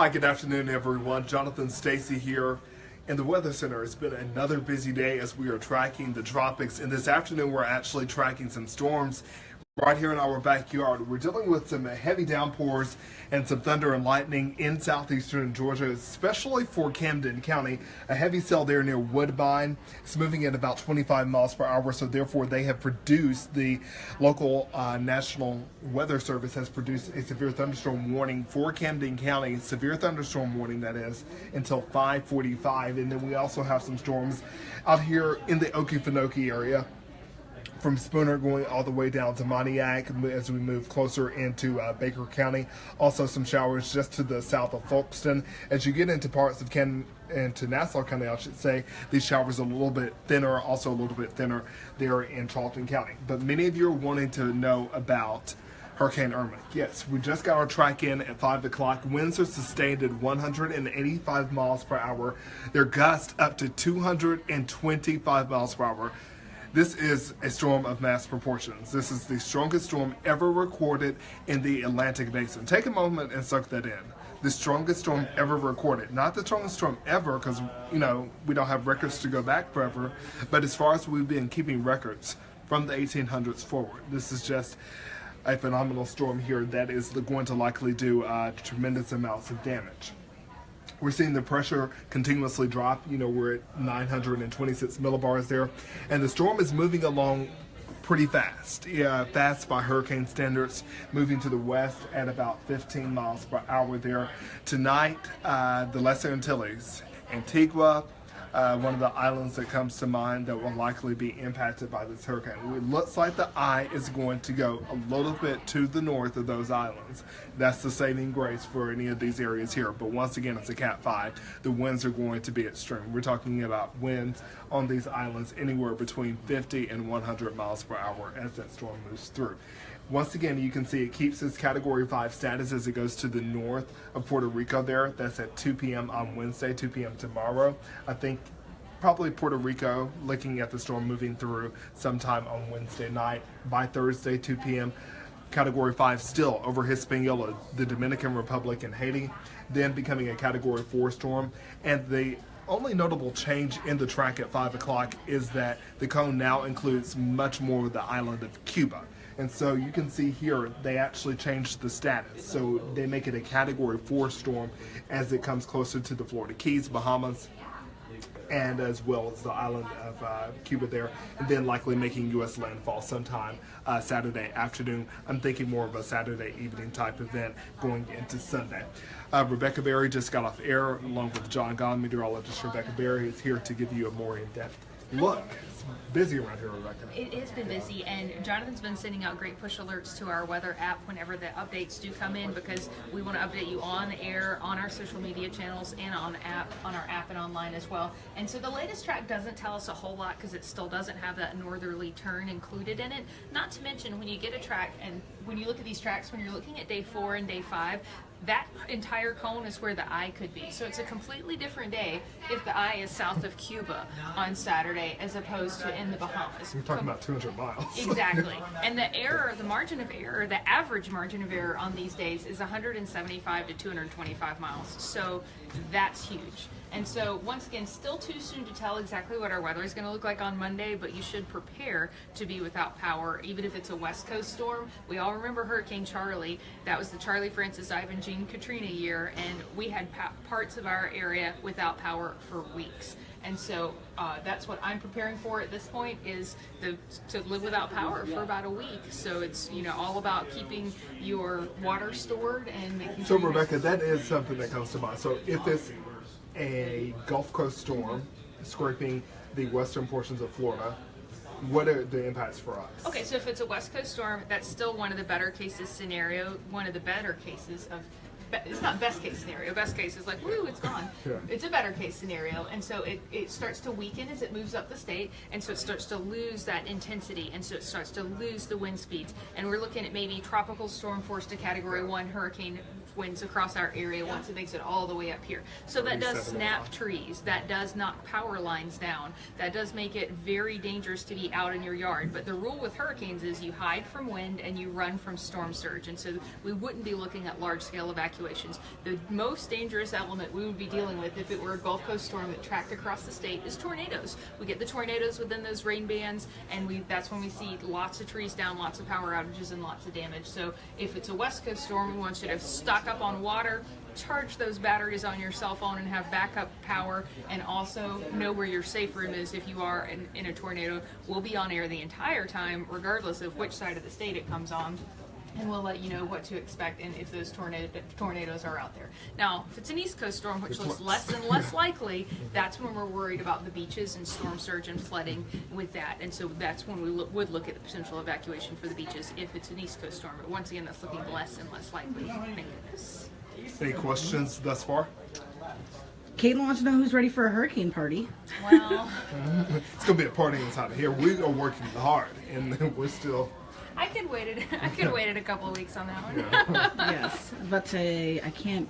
Hi, good afternoon, everyone. Jonathan Stacy here in the Weather Center. It's been another busy day as we are tracking the tropics, and this afternoon we're actually tracking some storms right here in our backyard. We're dealing with some heavy downpours and some thunder and lightning in southeastern Georgia, especially for Camden County. A heavy cell there near Woodbine. It's moving at about 25 miles per hour, so therefore they have produced, the local National Weather Service has produced a severe thunderstorm warning for Camden County, severe thunderstorm warning that is, until 5:45. And then we also have some storms out here in the Okefenokee area, from Spooner going all the way down to Pontiac as we move closer into Baker County. Also some showers just to the south of Folkston. As you get into parts of Camden, into Nassau County, I should say, these showers are a little bit thinner, also a little bit thinner there in Charlton County. But many of you are wanting to know about Hurricane Irma. Yes, we just got our track in at 5 o'clock. Winds are sustained at 185 miles per hour. They're gusts up to 225 miles per hour. This is a storm of mass proportions. This is the strongest storm ever recorded in the Atlantic Basin. Take a moment and soak that in. The strongest storm ever recorded. Not the strongest storm ever, because, we don't have records to go back forever, but as far as we've been keeping records from the 1800s forward, this is just a phenomenal storm here that is going to likely do tremendous amounts of damage. We're seeing the pressure continuously drop. We're at 926 millibars there. And the storm is moving along pretty fast. Fast by hurricane standards, moving to the west at about 15 miles per hour there. Tonight, the Lesser Antilles, Antigua, one of the islands that comes to mind that will likely be impacted by this hurricane. It looks like the eye is going to go a little bit to the north of those islands. That's the saving grace for any of these areas here. But once again, it's a Cat 5. The winds are going to be extreme. We're talking about winds on these islands anywhere between 50 and 100 miles per hour as that storm moves through. Once again, you can see it keeps its Category 5 status as it goes to the north of Puerto Rico there. That's at 2 p.m. on Wednesday, 2 p.m. tomorrow. I think probably Puerto Rico, looking at the storm moving through sometime on Wednesday night. By Thursday, 2 p.m., Category 5 still over Hispaniola, the Dominican Republic, and Haiti, then becoming a Category 4 storm. And the only notable change in the track at 5 o'clock is that the cone now includes much more of the island of Cuba. And so you can see here, they actually changed the status. So they make it a Category 4 storm as it comes closer to the Florida Keys, Bahamas, and as well as the island of Cuba there, and then likely making U.S. landfall sometime Saturday afternoon. I'm thinking more of a Saturday evening type event going into Sunday. Rebecca Berry just got off air along with John Gahn. Meteorologist Rebecca Berry is here to give you a more in-depth look. It's busy around here, Rebecca. It has been busy, and Jonathan's been sending out great push alerts to our weather app whenever the updates do come in, because we want to update you on the air, on our social media channels, and on our app and online as well. And so the latest track doesn't tell us a whole lot because it still doesn't have that northerly turn included in it. Not to mention, when you get a track, and when you look at these tracks, when you're looking at day 4 and day 5, that entire cone is where the eye could be. So it's a completely different day if the eye is south of Cuba on Saturday as opposed to in the Bahamas. You're talking about 200 miles. Exactly. And the error, the margin of error, the average margin of error on these days is 175 to 225 miles. So that's huge. And so, once again, still too soon to tell exactly what our weather is going to look like on Monday, but you should prepare to be without power, even if it's a West Coast storm. We all remember Hurricane Charlie. That was the Charlie, Francis, Ivan, Jean, Katrina year, and we had parts of our area without power for weeks. And so that's what I'm preparing for at this point, is to live without power for about a week. So it's all about keeping your water stored and making So sure. Rebecca, that is something that comes to mind. So if it's a Gulf Coast storm scraping the western portions of Florida, what are the impacts for us? Okay, so if it's a West Coast storm, that's still one of the better cases scenario, one of the better cases of, it's not best case scenario. Best case is like, woo, it's gone. Yeah. It's a better case scenario. And so it starts to weaken as it moves up the state. And so it starts to lose that intensity. And so it starts to lose the wind speeds. And we're looking at maybe tropical storm force to Category 1 hurricane winds across our area once it makes it all the way up here. So that does snap trees, that does knock power lines down, that does make it very dangerous to be out in your yard. But the rule with hurricanes is you hide from wind and you run from storm surge, and so we wouldn't be looking at large scale evacuations. The most dangerous element we would be dealing with if it were a Gulf Coast storm that tracked across the state is tornadoes. We get the tornadoes within those rain bands, and that's when we see lots of trees down, lots of power outages, and lots of damage. So if it's a West Coast storm, we want you to stock up on water, charge those batteries on your cell phone and have backup power, and also know where your safe room is if you are in a tornado. We'll be on air the entire time, regardless of which side of the state it comes on. And we'll let you know what to expect and if those tornadoes are out there. Now, if it's an East Coast storm, which looks less and less likely, that's when we're worried about the beaches and storm surge and flooding with that. And so that's when we would look at the potential evacuation for the beaches if it's an East Coast storm. But once again, that's looking less and less likely. Thank goodness. Any questions thus far? Caitlin wants to know who's ready for a hurricane party. Well, It's going to be a party inside of here. We are working hard, and we're still... I could wait a couple of weeks on that one. Yes, I was about to say, I can't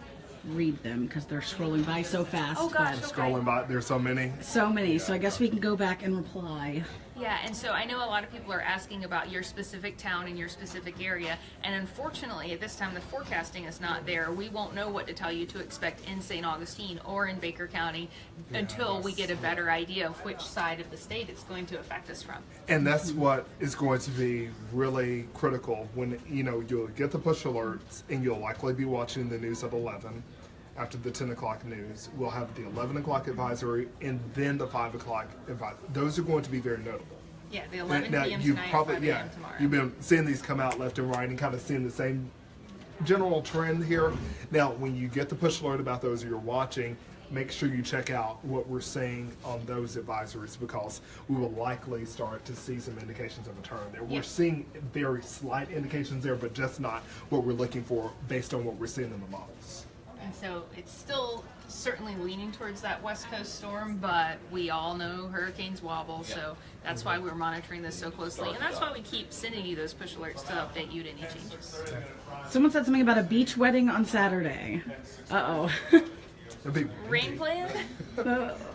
read them because they're scrolling by so fast. Oh gosh, but okay. Scrolling by, there's so many. so many, so I guess we can go back and reply. Yeah, and so I know a lot of people are asking about your specific town and your specific area, and unfortunately at this time the forecasting is not there. We won't know what to tell you to expect in St. Augustine or in Baker County until we get a better idea of which side of the state it's going to affect us from. And that's what is going to be really critical when, you'll get the push alerts, and you'll likely be watching the news at 11. After the 10 o'clock news, we'll have the 11 o'clock advisory and then the 5 o'clock advisory. Those are going to be very notable. Yeah, the 11 Now, p.m. you've tonight, probably, 5 a.m. tomorrow. You've been seeing these come out left and right and kind of seeing the same general trend here. Now, when you get the push alert about those you're watching, make sure you check out what we're seeing on those advisories, because we will likely start to see some indications of a turn there. We're seeing very slight indications there, but just not what we're looking for based on what we're seeing in the models. And so it's still certainly leaning towards that West Coast storm, but we all know hurricanes wobble, so that's why we're monitoring this so closely. And that's why we keep sending you those push alerts to update you to any changes. Someone said something about a beach wedding on Saturday. Uh-oh. Rain plan?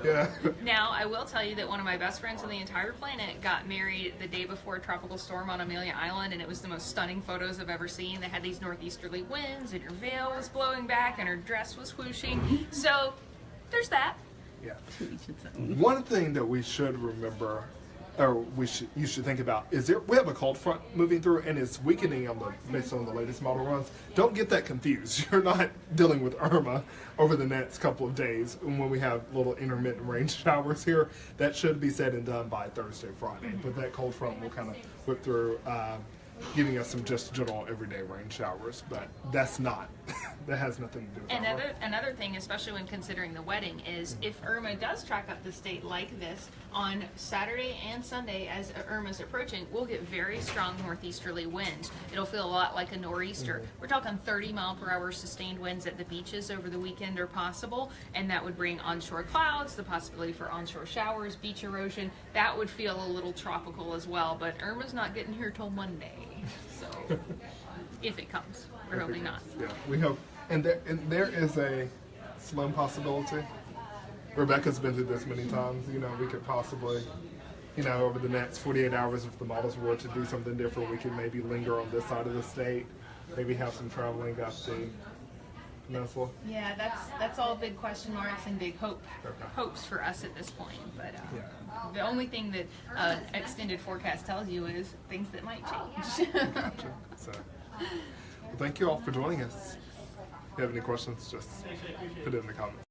Yeah. Now, I will tell you that one of my best friends on the entire planet got married the day before a tropical storm on Amelia Island, and it was the most stunning photos I've ever seen. They had these northeasterly winds, and her veil was blowing back, and her dress was whooshing. So, there's that. Yeah. One thing that we should remember, or you should think about, is we have a cold front moving through, and it's weakening based on the latest model runs. Don't get that confused. You're not dealing with Irma over the next couple of days when we have little intermittent rain showers here. That should be said and done by Thursday, Friday. But that cold front will kind of whip through, giving us some just general everyday rain showers. But that's not. That has nothing to do with Irma. Another thing, especially when considering the wedding, is if Irma does track up the state like this on Saturday and Sunday as Irma's approaching, we'll get very strong northeasterly winds. It'll feel a lot like a nor'easter. We're talking 30-mile-per-hour sustained winds at the beaches over the weekend are possible, and that would bring onshore clouds, the possibility for onshore showers, beach erosion. That would feel a little tropical as well, but Irma's not getting here till Monday, so if it comes. We're hoping not. Yeah, we hope. And there is a slim possibility. Rebecca's been through this many times. We could possibly, over the next 48 hours, if the models were to do something different, we could maybe linger on this side of the state, maybe have some traveling up the peninsula. Yeah, that's all big question marks and big hopes for us at this point. But the only thing that extended forecast tells you is things that might change. Gotcha. So, well, thank you all for joining us. If you have any questions, just put it in the comments.